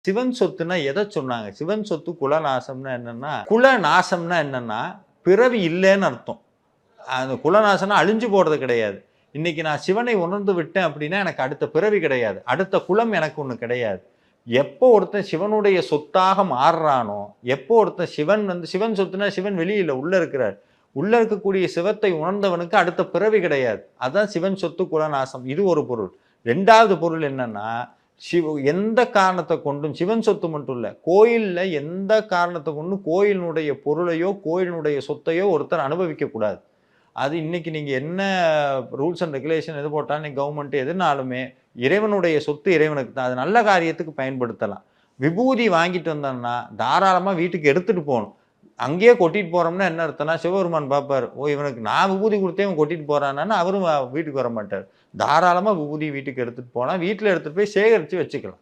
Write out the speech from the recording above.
சிவன் சொத்துன்னா எதை சொன்னாங்க? சிவன் சொத்து குலநாசம்னா என்னன்னா, குலநாசம்னா என்னன்னா, பிறவி இல்லைன்னு அர்த்தம். அந்த குலநாசம்னா அழிஞ்சு போறது கிடையாது. இன்னைக்கு நான் சிவனை உணர்ந்து விட்டேன் அப்படின்னா, எனக்கு அடுத்த பிறவி கிடையாது. அடுத்த குலம் எனக்கு ஒண்ணு கிடையாது. எப்போ ஒருத்தன் சிவனுடைய சொத்தாக மாறுறானோ, எப்போ ஒருத்தன் சிவன் சொத்துனா சிவன் வெளிய இல்ல, உள்ள இருக்கிறார். உள்ள இருக்கக்கூடிய சிவத்தை உணர்ந்தவனுக்கு அடுத்த பிறவி கிடையாது. அதான் சிவன் சொத்து குலநாசம். இது ஒரு பொருள். 2வது பொருள் என்னன்னா, எந்த காரணத்த கொண்டும் சிவன் சொத்து மட்டும் இல்ல. கோயில்ல எந்த காரணத்த கொண்டும் கோயிலினுடைய பொருளையோ, கோயிலினுடைய சொத்தையோ ஒருத்தர் அனுபவிக்கக் கூடாது. அது இன்னைக்கு நீங்க என்ன ரூல்ஸ் அண்ட் ரெகுலேஷன் எது போட்டாலும் இன்னைக்கு கவர்மெண்ட் எதுனாலுமே இறைவனுடைய சொத்து இறைவனுக்கு தான். அது நல்ல காரியத்துக்கு பயன்படுத்தலாம். விபூதி வாங்கிட்டு வந்தோம்னா தாராளமா வீட்டுக்கு எடுத்துட்டு போணும். அங்கேயே கொட்டிட்டு போறோம்னா என்ன அர்த்தம்னா, சிவபெருமான் பார்ப்பாரு. ஓ! இவனுக்கு நான் விபூதி குடுத்தேன் இவன் கொட்டிட்டு போறான்னா அவரும் வீட்டுக்கு வரமாட்டாரு. தாராளமா விபூதி வீட்டுக்கு எடுத்துட்டு போலாம். வீட்ல எடுத்துட்டு போய் சேகரிச்சு வச்சுக்கலாம்.